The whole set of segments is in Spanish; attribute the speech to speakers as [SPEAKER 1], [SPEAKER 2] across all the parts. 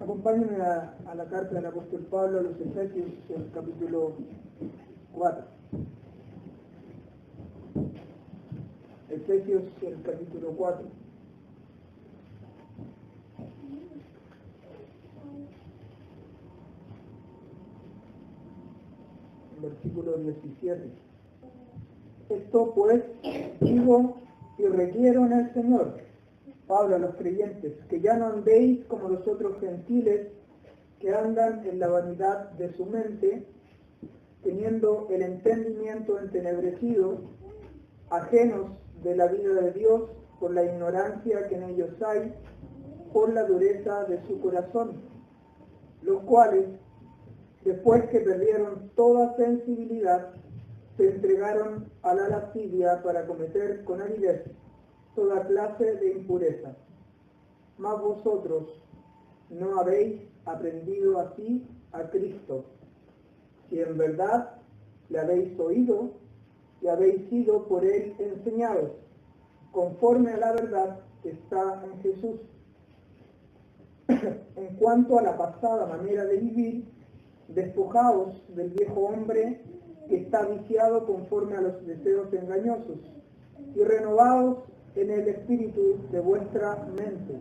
[SPEAKER 1] Acompáñenme a la carta del apóstol Pablo a los Efesios, el capítulo 4. Efesios, el capítulo 4. Versículo 17. Esto pues digo y requiero en el Señor, Pablo a los creyentes, que ya no andéis como los otros gentiles que andan en la vanidad de su mente, teniendo el entendimiento entenebrecido, ajenos de la vida de Dios por la ignorancia que en ellos hay, por la dureza de su corazón, los cuales, después que perdieron toda sensibilidad, se entregaron a la lascivia para cometer con avidez toda clase de impureza. Mas vosotros no habéis aprendido así a Cristo, si en verdad le habéis oído y habéis sido por él enseñados, conforme a la verdad que está en Jesús. En cuanto a la pasada manera de vivir, despojaos del viejo hombre que está viciado conforme a los deseos engañosos, y renovaos en el espíritu de vuestra mente,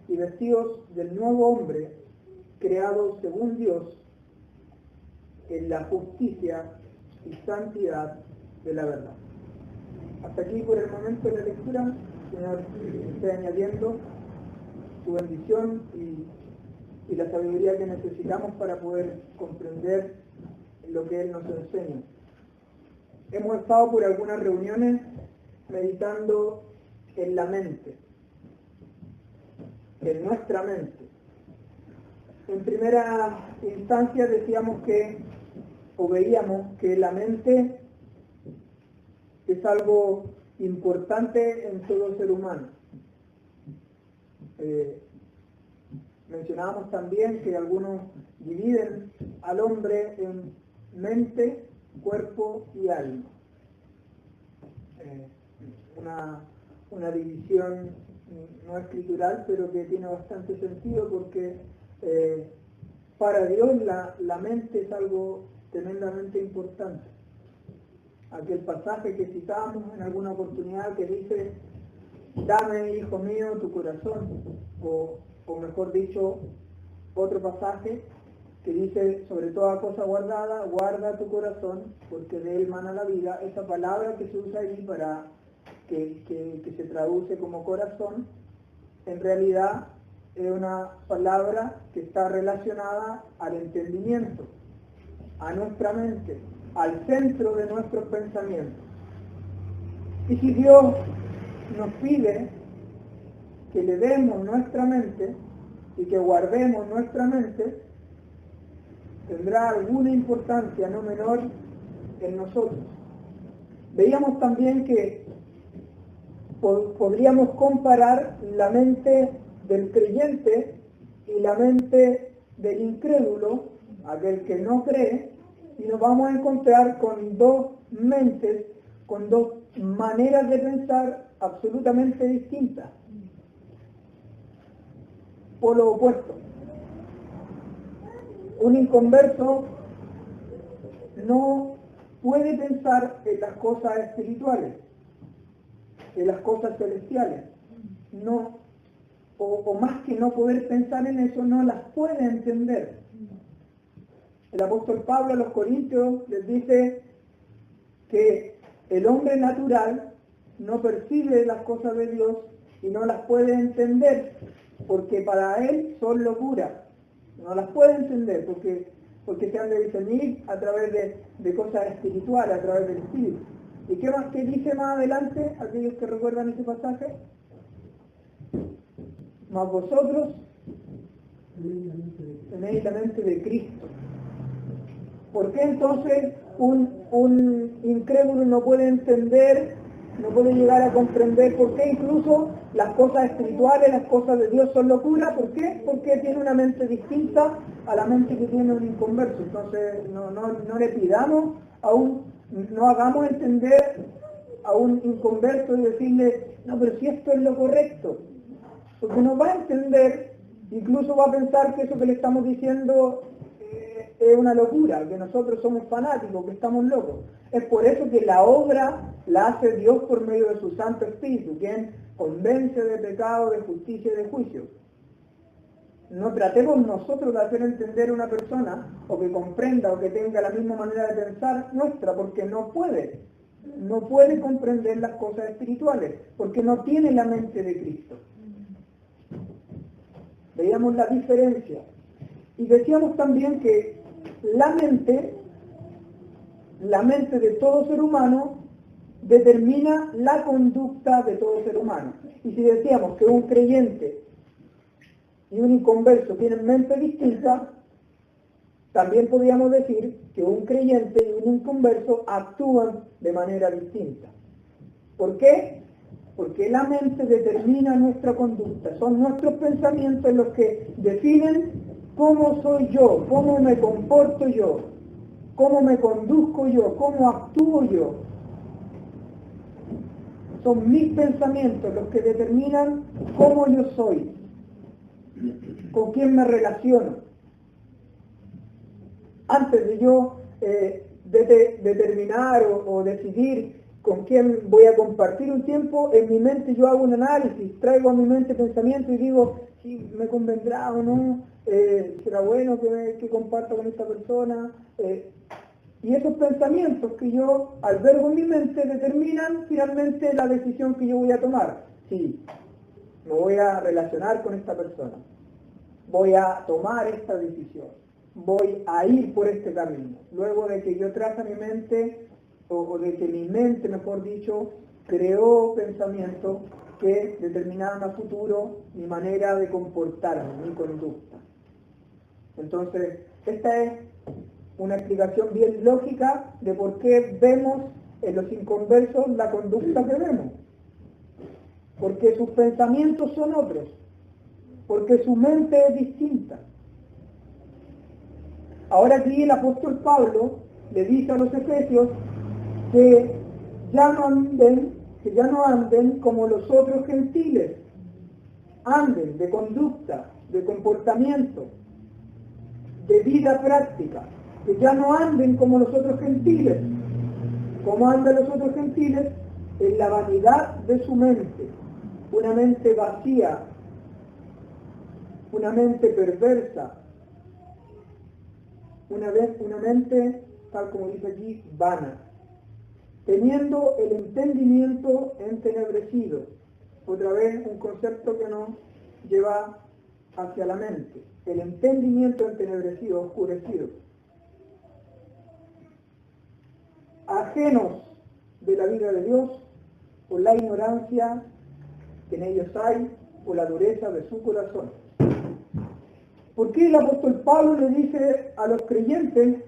[SPEAKER 1] y vestidos del nuevo hombre, creado según Dios, en la justicia y santidad de la verdad. Hasta aquí por el momento de la lectura. Señor, esté añadiendo su bendición y la sabiduría que necesitamos para poder comprender lo que Él nos enseña. Hemos estado por algunas reuniones meditando en la mente, en nuestra mente. En primera instancia decíamos que, o veíamos que la mente es algo importante en todo ser humano. Mencionábamos también que algunos dividen al hombre en mente, cuerpo y alma. Una división no escritural, pero que tiene bastante sentido porque para Dios la mente es algo tremendamente importante. Aquel pasaje que citábamos en alguna oportunidad que dice: dame, hijo mío, tu corazón, o mejor dicho, otro pasaje que dice: sobre toda cosa guardada, guarda tu corazón, porque de él mana la vida. Esa palabra que se usa ahí para que se traduce como corazón, en realidad es una palabra que está relacionada al entendimiento, a nuestra mente, al centro de nuestros pensamientos. Y si Dios nos pide que le demos nuestra mente y que guardemos nuestra mente, tendrá alguna importancia no menor en nosotros. Veíamos también que podríamos comparar la mente del creyente y la mente del incrédulo, aquel que no cree, y nos vamos a encontrar con dos mentes, con dos maneras de pensar absolutamente distintas. Polo opuesto. Un inconverso no puede pensar en las cosas espirituales, en las cosas celestiales. No, o más que no poder pensar en eso, no las puede entender. El apóstol Pablo a los Corintios les dice que el hombre natural no percibe las cosas de Dios y no las puede entender, porque para él son locura. No las puede entender porque se han de discernir a través de cosas espirituales, a través del Espíritu. ¿Y qué más que dice más adelante, aquellos que recuerdan ese pasaje? Mas vosotros tenéis la mente de Cristo. ¿Por qué entonces un incrédulo no puede entender, no puede llegar a comprender por qué incluso las cosas espirituales, las cosas de Dios son locura? ¿Por qué? Porque tiene una mente distinta a la mente que tiene un inconverso. Entonces no le pidamos no hagamos entender a un inconverso y decirle: no, pero si esto es lo correcto, porque no va a entender Incluso va a pensar que eso que le estamos diciendo es una locura, que nosotros somos fanáticos, que estamos locos. Es por eso que la obra la hace Dios por medio de su Santo Espíritu, quien convence de pecado, de justicia y de juicio. No tratemos nosotros de hacer entender a una persona, o que comprenda, o que tenga la misma manera de pensar nuestra, porque no puede. No puede comprender las cosas espirituales, porque no tiene la mente de Cristo. Veíamos la diferencia. Y decíamos también que la mente de todo ser humano determina la conducta de todo ser humano. Y si decíamos que un creyente y un inconverso tienen mente distinta, también podríamos decir que un creyente y un inconverso actúan de manera distinta. ¿Por qué? Porque la mente determina nuestra conducta. Son nuestros pensamientos los que definen cómo soy yo, cómo me comporto yo, cómo me conduzco yo, cómo actúo yo. Son mis pensamientos los que determinan cómo yo soy, con quién me relaciono. Antes de yo determinar o decidir con quién voy a compartir un tiempo, en mi mente yo hago un análisis, traigo a mi mente pensamiento y digo, si me convendrá o no, será bueno que comparta con esta persona. Y esos pensamientos que yo albergo en mi mente determinan finalmente la decisión que yo voy a tomar. Sí, me voy a relacionar con esta persona, voy a tomar esta decisión, voy a ir por este camino. Luego de que yo traza mi mente, o de que mi mente, mejor dicho, creó pensamientos que determinaban a futuro mi manera de comportarme, mi conducta. Entonces, esta es una explicación bien lógica de por qué vemos en los inconversos la conducta que vemos. Porque sus pensamientos son otros, porque su mente es distinta. Ahora aquí el apóstol Pablo le dice a los efesios que ya no anden como los otros gentiles, anden de conducta, de comportamiento, de vida práctica, que ya no anden como los otros gentiles. ¿Cómo andan los otros gentiles? En la vanidad de su mente, una mente vacía, una mente perversa, una mente, tal como dice aquí, vana, teniendo el entendimiento entenebrecido. Otra vez un concepto que nos lleva hacia la mente, el entendimiento entenebrecido, oscurecido. Ajenos de la vida de Dios por la ignorancia que en ellos hay, por la dureza de su corazón. ¿Por qué el apóstol Pablo le dice a los creyentes,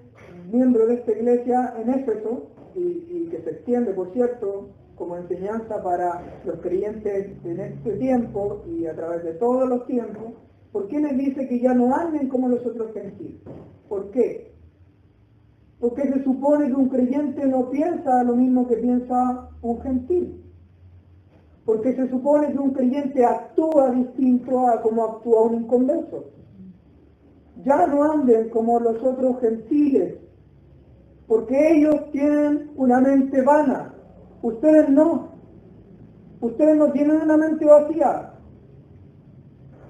[SPEAKER 1] miembros de esta iglesia en Éfeso, y que se extiende, por cierto, como enseñanza para los creyentes en este tiempo y a través de todos los tiempos, ¿por qué les dice que ya no anden como los otros gentiles? ¿Por qué? Porque se supone que un creyente no piensa lo mismo que piensa un gentil. Porque se supone que un creyente actúa distinto a como actúa un inconverso. Ya no anden como los otros gentiles, porque ellos tienen una mente vana. Ustedes no. Ustedes no tienen una mente vacía.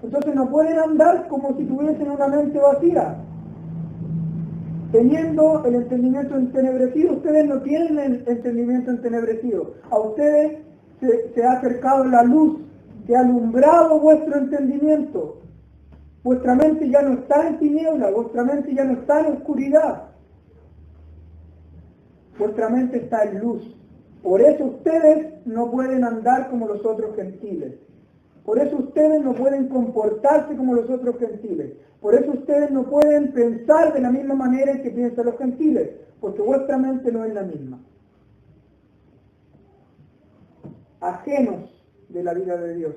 [SPEAKER 1] Entonces no pueden andar como si tuviesen una mente vacía. Teniendo el entendimiento entenebrecido, ustedes no tienen el entendimiento entenebrecido. A ustedes se ha acercado la luz que ha alumbrado vuestro entendimiento. Vuestra mente ya no está en tiniebla, vuestra mente ya no está en oscuridad. Vuestra mente está en luz. Por eso ustedes no pueden andar como los otros gentiles. Por eso ustedes no pueden comportarse como los otros gentiles. Por eso ustedes no pueden pensar de la misma manera en que piensan los gentiles, porque vuestra mente no es la misma. Ajenos de la vida de Dios.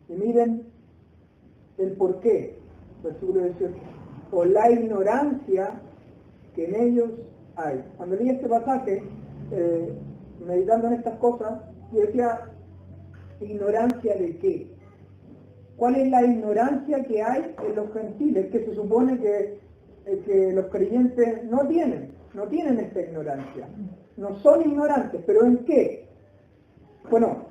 [SPEAKER 1] Y miren el porqué, versículo 18, o la ignorancia que en ellos hay. Cuando leí este pasaje, meditando en estas cosas, yo decía, ¿ignorancia de qué? ¿Cuál es la ignorancia que hay en los gentiles? Que se supone que los creyentes no tienen esta ignorancia. No son ignorantes, pero ¿en qué? Bueno,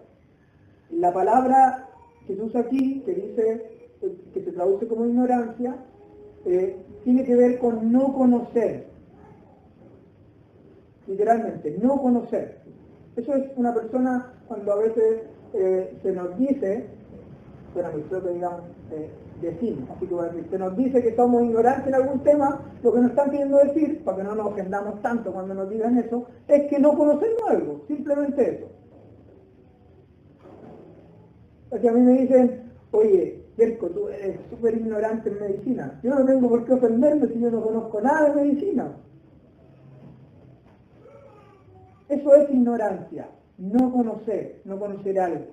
[SPEAKER 1] la palabra que se usa aquí, que dice, que se traduce como ignorancia, tiene que ver con no conocer. Literalmente, no conocer. Eso es una persona cuando a veces se nos dice, bueno, creo que digamos, decir, así que voy a decir, se nos dice que somos ignorantes en algún tema, lo que nos están queriendo decir, para que no nos ofendamos tanto cuando nos digan eso, es que no conocemos algo, simplemente eso. Porque a mí me dicen, oye, Yerko, tú eres súper ignorante en medicina. Yo no tengo por qué ofenderme si yo no conozco nada de medicina. Eso es ignorancia, no conocer algo.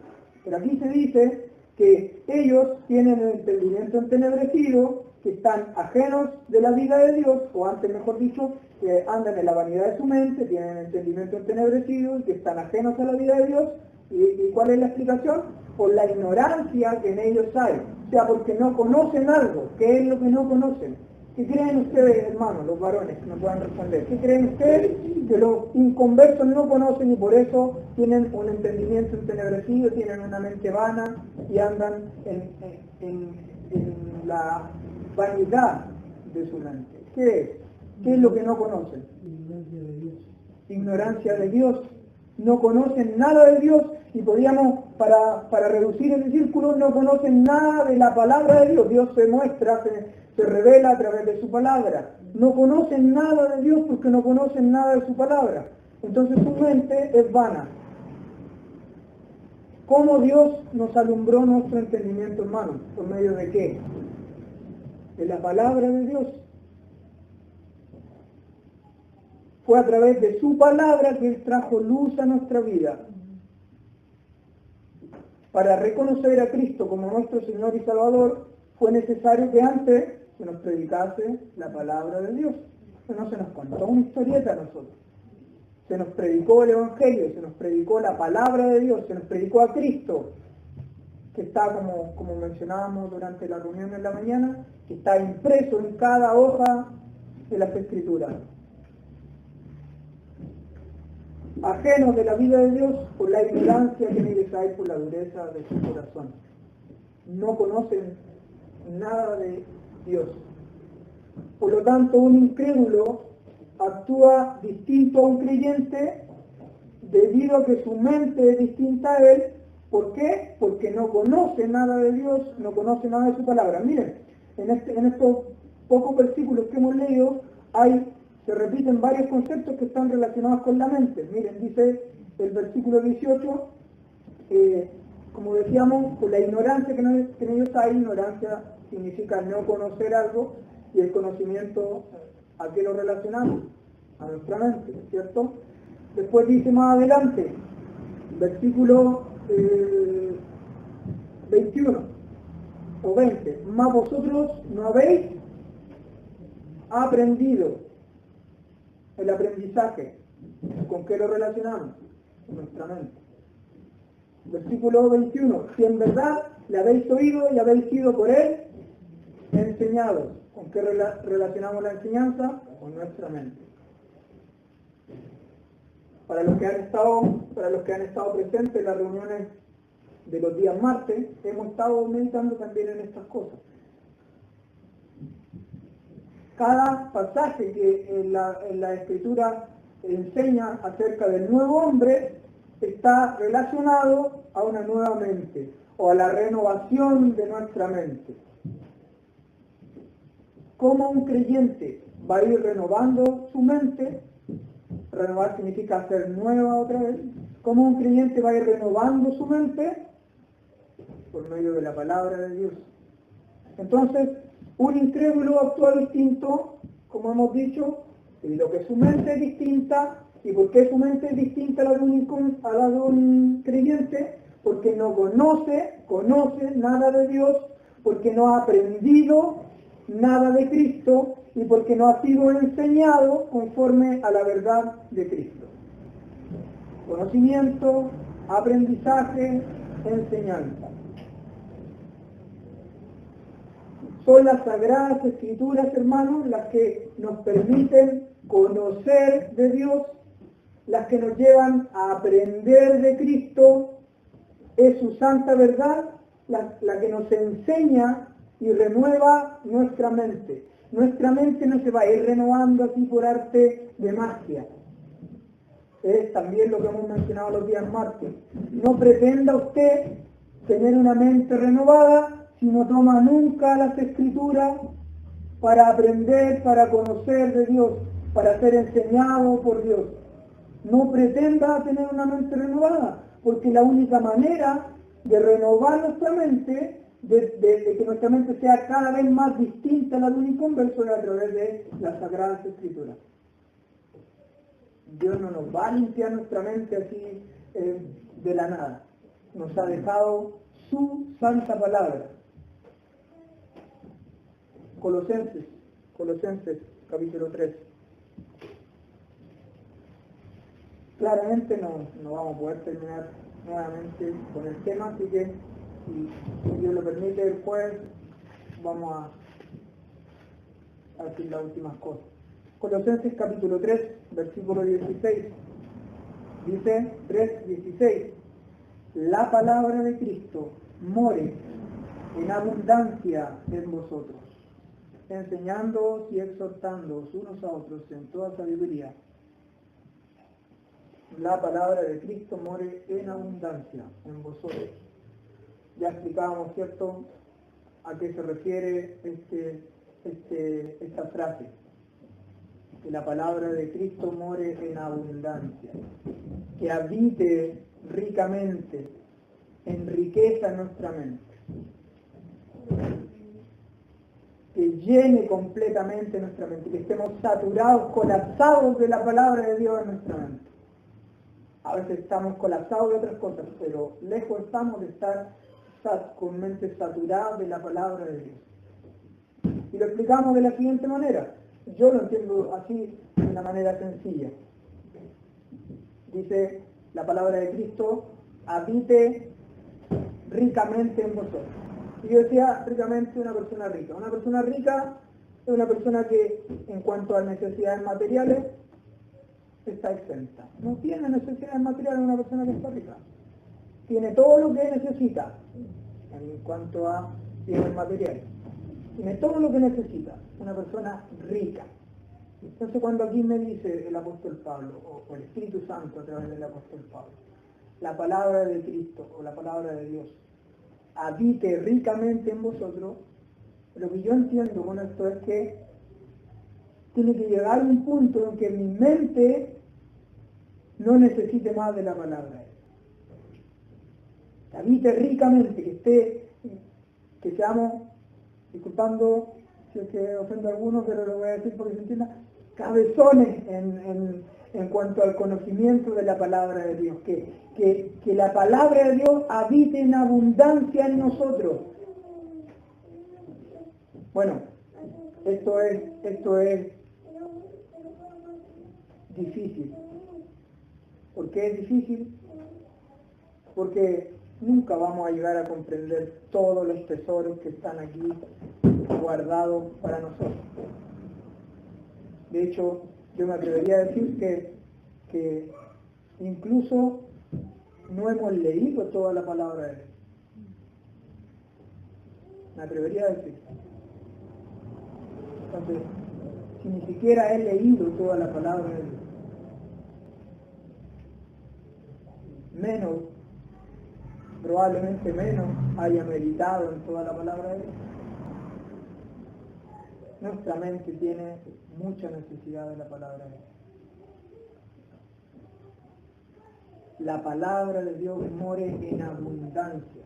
[SPEAKER 1] Pero aquí se dice que ellos tienen el entendimiento entenebrecido, que están ajenos de la vida de Dios, o antes mejor dicho, que andan en la vanidad de su mente, tienen el entendimiento entenebrecido, y que están ajenos a la vida de Dios. ¿Y cuál es la explicación? Por la ignorancia que en ellos hay. O sea, porque no conocen algo. ¿Qué es lo que no conocen? ¿Qué creen ustedes, hermanos, los varones, que me puedan responder? ¿Qué creen ustedes? Que los inconversos no conocen y por eso tienen un entendimiento entenebrecido, tienen una mente vana y andan en la vanidad de su mente. ¿Qué es? ¿Qué es lo que no conocen?
[SPEAKER 2] Ignorancia de Dios.
[SPEAKER 1] Ignorancia de Dios. No conocen nada de Dios y podríamos, para reducir el círculo, no conocen nada de la palabra de Dios. Dios se muestra, se revela a través de su palabra. No conocen nada de Dios porque no conocen nada de su palabra. Entonces su mente es vana. ¿Cómo Dios nos alumbró nuestro entendimiento, hermanos? ¿Por medio de qué? De la palabra de Dios. Fue a través de su palabra que Él trajo luz a nuestra vida. Para reconocer a Cristo como nuestro Señor y Salvador, fue necesario que antes se nos predicase la palabra de Dios. No se nos contó una historieta a nosotros. Se nos predicó el Evangelio, se nos predicó la palabra de Dios, se nos predicó a Cristo, que está, como mencionábamos durante la reunión en la mañana, que está impreso en cada hoja de las Escrituras. Ajenos de la vida de Dios por la ignorancia que en ellos hay, por la dureza de su corazón. No conocen nada de Dios. Por lo tanto, un incrédulo actúa distinto a un creyente debido a que su mente es distinta a él. ¿Por qué? Porque no conoce nada de Dios, no conoce nada de su palabra. Miren, en estos pocos versículos que hemos leído se repiten varios conceptos que están relacionados con la mente. Miren, dice el versículo 18, como decíamos, por la ignorancia que en ellos hay. Ignorancia significa no conocer algo, y el conocimiento, ¿a qué lo relacionamos? A nuestra mente, ¿cierto? Después dice más adelante, versículo 21 o 20, mas vosotros no habéis aprendido. El aprendizaje, ¿con qué lo relacionamos? Con nuestra mente. Versículo 21, si en verdad le habéis oído y habéis sido por él enseñados. ¿Con qué relacionamos la enseñanza? Con nuestra mente. Para los que han estado presentes en las reuniones de los días martes, hemos estado meditando también en estas cosas. Cada pasaje que en la Escritura enseña acerca del nuevo hombre está relacionado a una nueva mente o a la renovación de nuestra mente. ¿Cómo un creyente va a ir renovando su mente? Renovar significa hacer nueva otra vez. ¿Cómo un creyente va a ir renovando su mente? Por medio de la palabra de Dios. Entonces, un incrédulo actúa distinto, como hemos dicho, y lo que su mente es distinta. ¿Y por qué su mente es distinta a la de un creyente? Porque no conoce nada de Dios, porque no ha aprendido nada de Cristo y porque no ha sido enseñado conforme a la verdad de Cristo. Conocimiento, aprendizaje, enseñanza. Son las Sagradas Escrituras, hermanos, las que nos permiten conocer de Dios, las que nos llevan a aprender de Cristo. Es su santa verdad la que nos enseña y renueva nuestra mente. Nuestra mente no se va a ir renovando así por arte de magia. Es también lo que hemos mencionado los días martes. No pretenda usted tener una mente renovada si no toma nunca las Escrituras para aprender, para conocer de Dios, para ser enseñado por Dios. No pretenda tener una mente renovada, porque la única manera de renovar nuestra mente, de que nuestra mente sea cada vez más distinta a la de un inconverso, es a través de las Sagradas Escrituras. Dios no nos va a limpiar nuestra mente así de la nada. Nos ha dejado su santa palabra. Colosenses capítulo 3. Claramente no vamos a poder terminar nuevamente con el tema, así que si Dios lo permite el jueves vamos a decir las últimas cosas. Colosenses capítulo 3, versículo 16. Dice 3:16. La palabra de Cristo more en abundancia en vosotros, enseñándoos y exhortándoos unos a otros en toda sabiduría. La palabra de Cristo more en abundancia en vosotros. Ya explicábamos, ¿cierto?, a qué se refiere esta frase. Que la palabra de Cristo more en abundancia. Que habite ricamente, en riqueza en nuestra mente. Que llene completamente nuestra mente. Que estemos saturados, colapsados de la palabra de Dios en nuestra mente. A veces estamos colapsados de otras cosas, pero lejos estamos de estar con mente saturada de la palabra de Dios. Y lo explicamos de la siguiente manera. Yo lo entiendo así, de una manera sencilla. Dice la palabra de Cristo, habite ricamente en vosotros. Y yo decía ricamente una persona rica. Una persona rica es una persona que, en cuanto a necesidades materiales, está exenta. No tiene necesidades materiales una persona que está rica. Tiene todo lo que necesita en cuanto a bienes materiales. Tiene todo lo que necesita una persona rica. Entonces cuando aquí me dice el apóstol Pablo, o el Espíritu Santo a través del apóstol Pablo, la palabra de Cristo o la palabra de Dios habite ricamente en vosotros, lo que yo entiendo con esto es que tiene que llegar a un punto en que mi mente no necesite más de la palabra. Que habite ricamente, que seamos, disculpando si es que ofendo a algunos, pero lo voy a decir porque se entienda, cabezones en cuanto al conocimiento de la palabra de Dios, que la palabra de Dios habite en abundancia en nosotros. Bueno, esto es difícil. ¿Por qué es difícil? Porque nunca vamos a llegar a comprender todos los tesoros que están aquí guardados para nosotros. De hecho, yo me atrevería a decir que incluso no hemos leído toda la palabra de Dios. Me atrevería a decir. Entonces, si ni siquiera he leído toda la palabra de Dios, probablemente menos haya meditado en toda la palabra de Dios. Nuestra mente tiene mucha necesidad de la palabra de Dios. La palabra de Dios more en abundancia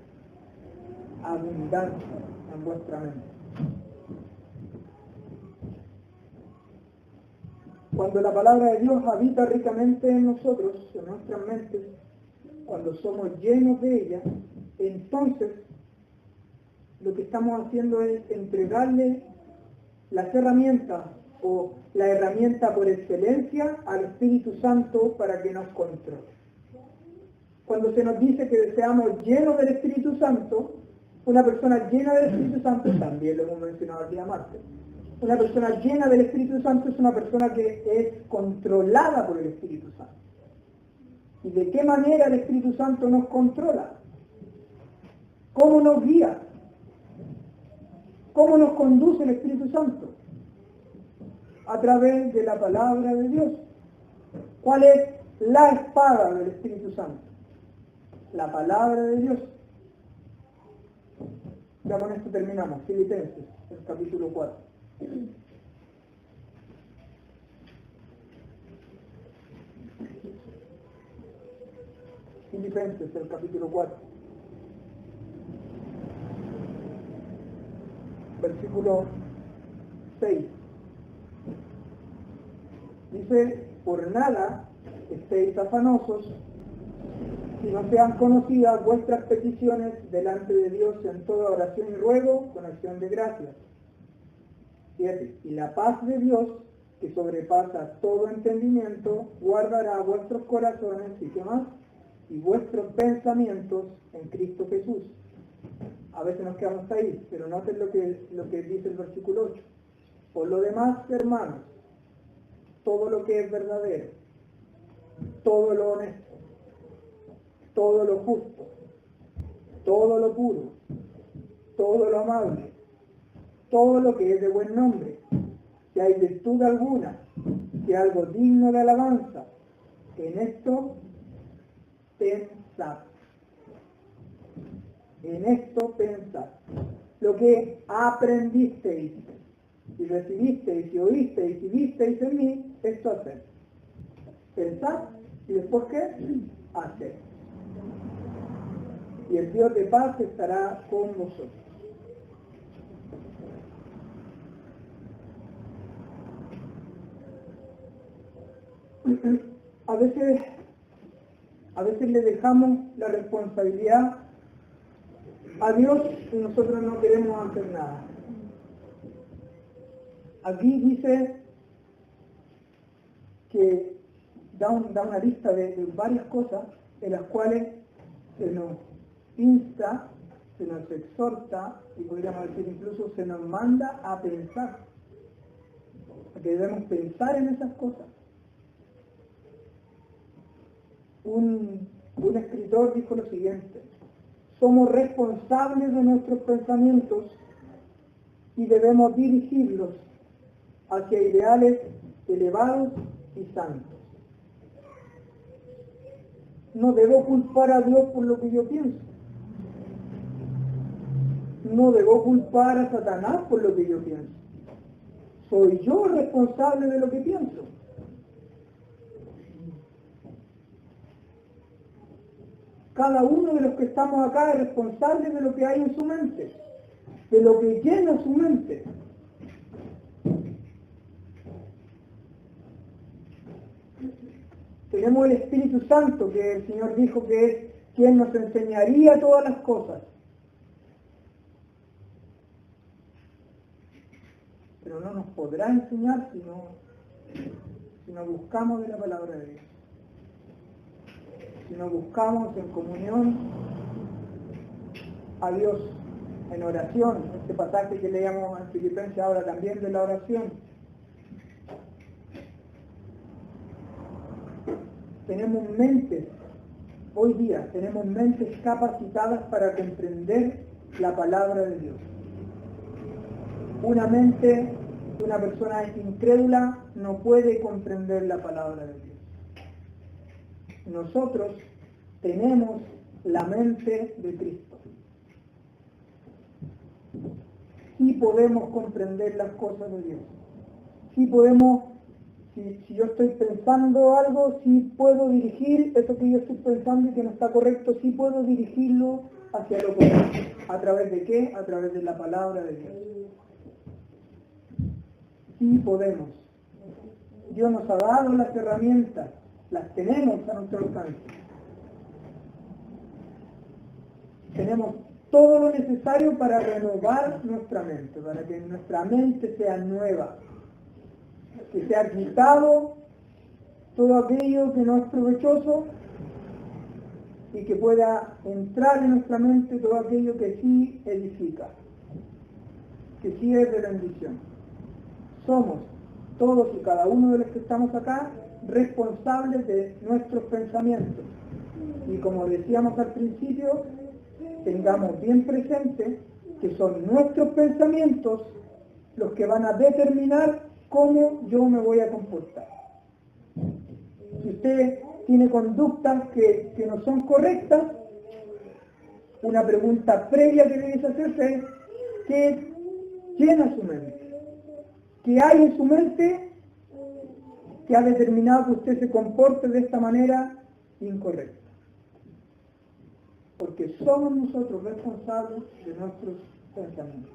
[SPEAKER 1] en vuestra mente. Cuando la palabra de Dios habita ricamente en nosotros, en nuestras mentes, cuando somos llenos de ella, entonces lo que estamos haciendo es entregarle las herramientas o la herramienta por excelencia al Espíritu Santo para que nos controle. Cuando se nos dice que seamos llenos del Espíritu Santo, Una persona llena del Espíritu Santo, también lo hemos mencionado el día martes, una persona llena del Espíritu Santo es una persona que es controlada por el Espíritu Santo. ¿Y de qué manera el Espíritu Santo nos controla? ¿Cómo nos guía? ¿Cómo nos conduce el Espíritu Santo? A través de la palabra de Dios. ¿Cuál es la espada del Espíritu Santo? La palabra de Dios. Ya con esto terminamos. Filipenses, el capítulo 4. Filipenses, el capítulo 4. Versículo 6. Dice, por nada estéis afanosos, si no sean conocidas vuestras peticiones delante de Dios en toda oración y ruego con acción de gracias. 7. Y la paz de Dios, que sobrepasa todo entendimiento, guardará vuestros corazones y qué más, y vuestros pensamientos en Cristo Jesús. A veces nos quedamos ahí, pero noten lo que dice el versículo 8. Por lo demás, hermanos, todo lo que es verdadero, todo lo honesto, todo lo justo, todo lo puro, todo lo amable, todo lo que es de buen nombre, si hay virtud alguna, si hay algo digno de alabanza, en esto pensad. En esto pensad. Lo que aprendisteis y recibisteis y oísteis y visteis en mí, esto haced. Pensad y después ¿qué? Haced. Y el Dios de paz estará con vosotros. A veces le dejamos la responsabilidad a Dios y nosotros no queremos hacer nada. Aquí dice que da una lista de varias cosas en las cuales se nos insta, se nos exhorta y podríamos decir incluso se nos manda a pensar, a que debemos pensar en esas cosas. Un escritor dijo lo siguiente: somos responsables de nuestros pensamientos y debemos dirigirlos hacia ideales elevados y santos. No debo culpar a Dios por lo que yo pienso. No debo culpar a Satanás por lo que yo pienso. Soy yo responsable de lo que pienso. Cada uno de los que estamos acá es responsable de lo que hay en su mente, de lo que llena su mente. Tenemos el Espíritu Santo, que el Señor dijo que es quien nos enseñaría todas las cosas. Pero no nos podrá enseñar si no buscamos de la palabra de Dios. Si no buscamos en comunión a Dios, en oración. Este pasaje que leíamos en Filipenses habla también de la oración. Tenemos mentes, hoy día, tenemos mentes capacitadas para comprender la palabra de Dios. Una mente de una persona incrédula no puede comprender la palabra de Dios. Nosotros tenemos la mente de Cristo. Sí podemos comprender las cosas de Dios. Sí podemos, si yo estoy pensando algo, sí puedo dirigir eso que yo estoy pensando y que no está correcto, sí puedo dirigirlo hacia lo correcto. ¿A través de qué? A través de la palabra de Dios. Sí podemos. Dios nos ha dado las herramientas. Las tenemos a nuestro alcance. Tenemos todo lo necesario para renovar nuestra mente, para que nuestra mente sea nueva, que sea quitado todo aquello que no es provechoso y que pueda entrar en nuestra mente todo aquello que sí edifica, que sí es de bendición. Somos todos y cada uno de los que estamos acá responsables de nuestros pensamientos. Y como decíamos al principio, tengamos bien presente que son nuestros pensamientos los que van a determinar cómo yo me voy a comportar. Si usted tiene conductas que no son correctas, una pregunta previa que debes hacerse es: ¿qué llena su mente? ¿Qué hay en su mente que ha determinado que usted se comporte de esta manera incorrecta? Porque somos nosotros responsables de nuestros pensamientos.